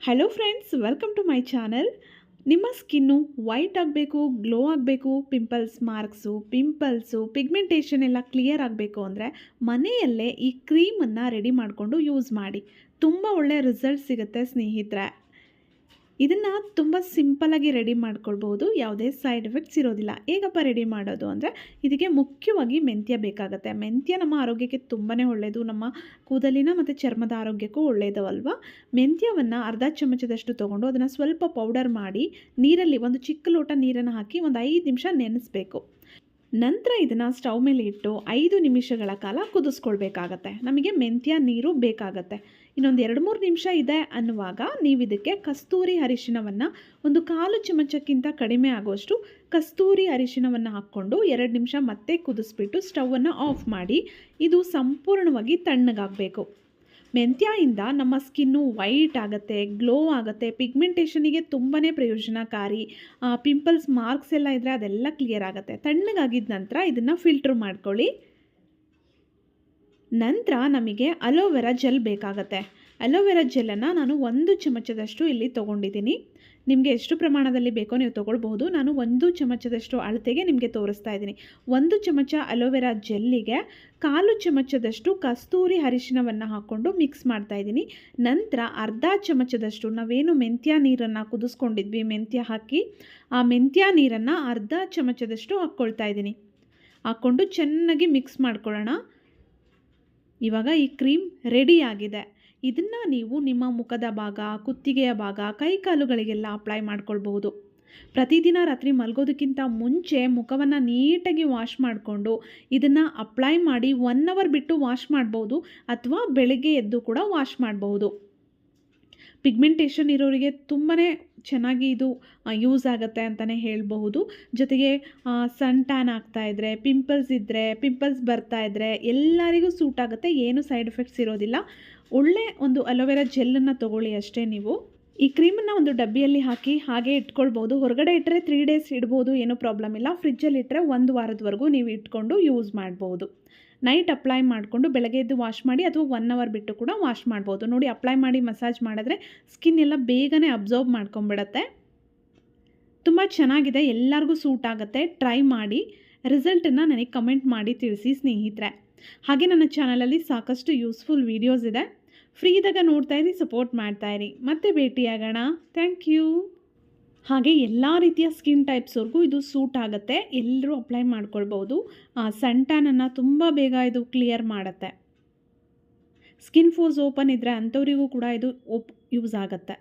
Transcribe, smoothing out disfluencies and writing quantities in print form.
Hello friends, welcome to my channel. ನಿಮ್ಮ skin white ಆಗಬೇಕು, glow ಆಗಬೇಕು, ಪಿಂಪಲ್ಸು, ಪಿಗ್ಮೆಂಟೇಷನ್ ಎಲ್ಲ ಕ್ಲಿಯರ್ ಆಗಬೇಕು ಅಂದರೆ ಮನೆಯಲ್ಲೇ ಈ ಕ್ರೀಮನ್ನು ರೆಡಿ ಮಾಡಿಕೊಂಡು ಯೂಸ್ ಮಾಡಿ. ತುಂಬ ಒಳ್ಳೆಯ ರಿಸಲ್ಟ್ ಸಿಗುತ್ತೆ ಸ್ನೇಹಿತರೆ. ಇದನ್ನು ತುಂಬ ಸಿಂಪಲಾಗಿ ರೆಡಿ ಮಾಡ್ಕೊಳ್ಬೋದು, ಯಾವುದೇ ಸೈಡ್ ಎಫೆಕ್ಟ್ಸ್ ಇರೋದಿಲ್ಲ. ಹೇಗಪ್ಪ ರೆಡಿ ಮಾಡೋದು ಅಂದರೆ, ಇದಕ್ಕೆ ಮುಖ್ಯವಾಗಿ ಮೆಂತ್ಯ ಬೇಕಾಗುತ್ತೆ. ಮೆಂತ್ಯ ನಮ್ಮ ಆರೋಗ್ಯಕ್ಕೆ ತುಂಬಾ ಒಳ್ಳೆಯದು, ನಮ್ಮ ಕೂದಲಿನ ಮತ್ತು ಚರ್ಮದ ಆರೋಗ್ಯಕ್ಕೂ ಒಳ್ಳೆಯದು ಅಲ್ವಾ. ಮೆಂತ್ಯವನ್ನು ಅರ್ಧ ಚಮಚದಷ್ಟು ತೊಗೊಂಡು ಅದನ್ನು ಸ್ವಲ್ಪ ಪೌಡರ್ ಮಾಡಿ ನೀರಲ್ಲಿ ಒಂದು ಚಿಕ್ಕ ಲೋಟ ನೀರನ್ನು ಹಾಕಿ ಒಂದು 5 ನಿಮಿಷ ನೆನೆಸಬೇಕು. ನಂತರ ಇದನ್ನು ಸ್ಟವ್ ಮೇಲೆ ಇಟ್ಟು 5 ನಿಮಿಷಗಳ ಕಾಲ ಕುದಿಸ್ಕೊಳ್ಬೇಕಾಗತ್ತೆ. ನಮಗೆ ಮೆಂತ್ಯ ನೀರು ಬೇಕಾಗತ್ತೆ. ಇನ್ನೊಂದು 2-3 ನಿಮಿಷ ಇದೆ ಅನ್ನುವಾಗ ನೀವು ಇದಕ್ಕೆ ಕಸ್ತೂರಿ ಅರಿಶಿಣವನ್ನು ಒಂದು 1/4 ಚಮಚಕ್ಕಿಂತ ಕಡಿಮೆ ಆಗುವಷ್ಟು ಕಸ್ತೂರಿ ಅರಿಶಿಣವನ್ನು ಹಾಕ್ಕೊಂಡು 2 ನಿಮಿಷ ಮತ್ತೆ ಕುದಿಸ್ಬಿಟ್ಟು ಸ್ಟವನ್ನು ಆಫ್ ಮಾಡಿ. ಇದು ಸಂಪೂರ್ಣವಾಗಿ ತಣ್ಣಗಾಗಬೇಕು. ಮೆಂತ್ಯದಿಂದ ನಮ್ಮ ಸ್ಕಿನ್ನು ವೈಟ್ ಆಗುತ್ತೆ, ಗ್ಲೋ ಆಗುತ್ತೆ, ಪಿಗ್ಮೆಂಟೇಷನಿಗೆ ತುಂಬಾ ಪ್ರಯೋಜನಕಾರಿ. ಪಿಂಪಲ್ಸ್ ಮಾರ್ಕ್ಸ್ ಎಲ್ಲ ಇದ್ದರೆ ಅದೆಲ್ಲ ಕ್ಲಿಯರ್ ಆಗುತ್ತೆ. ತಣ್ಣಗಾಗಿದ್ದ ನಂತರ ಇದನ್ನು ಫಿಲ್ಟ್ರ್ ಮಾಡ್ಕೊಳ್ಳಿ. ನಂತರ ನಮಗೆ ಅಲೋವೆರಾ ಜೆಲ್ ಬೇಕಾಗುತ್ತೆ. ಅಲೋವೆರಾ ಜೆಲ್ಲನ್ನು ನಾನು 1 ಚಮಚದಷ್ಟು ಇಲ್ಲಿ ತೊಗೊಂಡಿದ್ದೀನಿ. ನಿಮಗೆ ಎಷ್ಟು ಪ್ರಮಾಣದಲ್ಲಿ ಬೇಕೋ ನೀವು ತೊಗೊಳ್ಬಹುದು. ನಾನು 1 ಚಮಚದಷ್ಟು ಅಳತೆಗೆ ನಿಮಗೆ ತೋರಿಸ್ತಾ ಇದ್ದೀನಿ. 1 ಚಮಚ ಅಲೋವೆರಾ ಜೆಲ್ಲಿಗೆ 1/4 ಚಮಚದಷ್ಟು ಕಸ್ತೂರಿ ಅರಿಶಿಣವನ್ನು ಹಾಕ್ಕೊಂಡು ಮಿಕ್ಸ್ ಮಾಡ್ತಾಯಿದ್ದೀನಿ. ನಂತರ ಅರ್ಧ ಚಮಚದಷ್ಟು ನಾವೇನು ಮೆಂತ್ಯ ನೀರನ್ನು ಕುದಿಸ್ಕೊಂಡಿದ್ವಿ, ಮೆಂತ್ಯ ಹಾಕಿ ಆ ಮೆಂತ್ಯ ನೀರನ್ನು ಅರ್ಧ ಚಮಚದಷ್ಟು ಹಾಕ್ಕೊಳ್ತಾ ಇದ್ದೀನಿ. ಹಾಕ್ಕೊಂಡು ಚೆನ್ನಾಗಿ ಮಿಕ್ಸ್ ಮಾಡ್ಕೊಳ್ಳೋಣ. ಇವಾಗ ಈ ಕ್ರೀಮ್ ರೆಡಿಯಾಗಿದೆ. ಇದನ್ನು ನೀವು ನಿಮ್ಮ ಮುಖದ ಭಾಗ, ಕುತ್ತಿಗೆಯ ಭಾಗ, ಕೈಕಾಲುಗಳಿಗೆಲ್ಲ ಅಪ್ಲೈ ಮಾಡ್ಕೊಳ್ಬಹುದು. ಪ್ರತಿದಿನ ರಾತ್ರಿ ಮಲಗೋದಕ್ಕಿಂತ ಮುಂಚೆ ಮುಖವನ್ನು ನೀಟಾಗಿ ವಾಶ್ ಮಾಡಿಕೊಂಡು ಇದನ್ನು ಅಪ್ಲೈ ಮಾಡಿ 1 ಅವರ್ ಬಿಟ್ಟು ವಾಶ್ ಮಾಡ್ಬೋದು, ಅಥವಾ ಬೆಳಗ್ಗೆ ಎದ್ದು ಕೂಡ ವಾಶ್ ಮಾಡಬಹುದು. ಪಿಗ್ಮೆಂಟೇಷನ್ ಇರೋರಿಗೆ ತುಂಬಾ ಚೆನ್ನಾಗಿ ಇದು ಯೂಸ್ ಆಗುತ್ತೆ ಅಂತಲೇ ಹೇಳಬಹುದು. ಜೊತೆಗೆ ಸನ್ ಟ್ಯಾನ್ ಆಗ್ತಾಯಿದ್ರೆ, ಪಿಂಪಲ್ಸ್ ಇದ್ದರೆ, ಪಿಂಪಲ್ಸ್ ಬರ್ತಾಯಿದ್ರೆ ಎಲ್ಲರಿಗೂ ಸೂಟ್ ಆಗುತ್ತೆ. ಏನು ಸೈಡ್ ಎಫೆಕ್ಟ್ಸ್ ಇರೋದಿಲ್ಲ. ಒಳ್ಳೆ ಒಂದು ಅಲೋವೆರಾ ಜೆಲ್ಲನ್ನು ತೊಗೊಳ್ಳಿ ಅಷ್ಟೇ. ನೀವು ಈ ಕ್ರೀಮನ್ನು ಒಂದು ಡಬ್ಬಿಯಲ್ಲಿ ಹಾಕಿ ಹಾಗೆ ಇಟ್ಕೊಳ್ಬೋದು. ಹೊರಗಡೆ ಇಟ್ಟರೆ 3 ಡೇಸ್ ಇಡ್ಬೋದು, ಏನೂ ಪ್ರಾಬ್ಲಮ್ ಇಲ್ಲ. ಫ್ರಿಜ್ಜಲ್ಲಿ ಇಟ್ಟರೆ 1 ವಾರದವರೆಗೂ ನೀವು ಇಟ್ಕೊಂಡು ಯೂಸ್ ಮಾಡ್ಬೋದು. ನೈಟ್ ಅಪ್ಲೈ ಮಾಡಿಕೊಂಡು ಬೆಳಗ್ಗೆ ಎದ್ದು ವಾಶ್ ಮಾಡಿ, ಅಥವಾ 1 ಅವರ್ ಬಿಟ್ಟು ಕೂಡ ವಾಶ್ ಮಾಡ್ಬೋದು. ನೋಡಿ, ಅಪ್ಲೈ ಮಾಡಿ ಮಸಾಜ್ ಮಾಡಿದ್ರೆ ಸ್ಕಿನ್ ಎಲ್ಲ ಬೇಗನೆ ಅಬ್ಸರ್ವ್ ಮಾಡ್ಕೊಂಬಿಡುತ್ತೆ. ತುಂಬ ಚೆನ್ನಾಗಿದೆ, ಎಲ್ಲರಿಗೂ ಸೂಟ್ ಆಗುತ್ತೆ. ಟ್ರೈ ಮಾಡಿ, ರಿಸಲ್ಟನ್ನು ನನಗೆ ಕಮೆಂಟ್ ಮಾಡಿ ತಿಳಿಸಿ ಸ್ನೇಹಿತರೆ. ಹಾಗೆ ನನ್ನ ಚಾನಲಲ್ಲಿ ಸಾಕಷ್ಟು ಯೂಸ್ಫುಲ್ ವೀಡಿಯೋಸ್ ಇದೆ. ಫ್ರೀ ಇದ್ದಾಗ ನೋಡ್ತಾ ಇರಿ, ಸಪೋರ್ಟ್ ಮಾಡ್ತಾಯಿರಿ. ಮತ್ತೆ ಭೇಟಿಯಾಗೋಣ. Thank you. ಹಾಗೆ ಎಲ್ಲ ರೀತಿಯ ಸ್ಕಿನ್ ಟೈಪ್ಸ್ವರೆಗೂ ಇದು ಸೂಟ್ ಆಗುತ್ತೆ. ಎಲ್ಲರೂ ಅಪ್ಲೈ ಮಾಡ್ಕೊಳ್ಬೋದು. ಸನ್ ಟ್ಯಾನನ್ನು ತುಂಬ ಬೇಗ ಇದು ಕ್ಲಿಯರ್ ಮಾಡುತ್ತೆ. ಸ್ಕಿನ್ ಫೋರ್ಸ್ ಓಪನ್ ಇದ್ದರೆ ಅಂಥವರಿಗೂ ಕೂಡ ಇದು ಯೂಸ್ ಆಗುತ್ತೆ.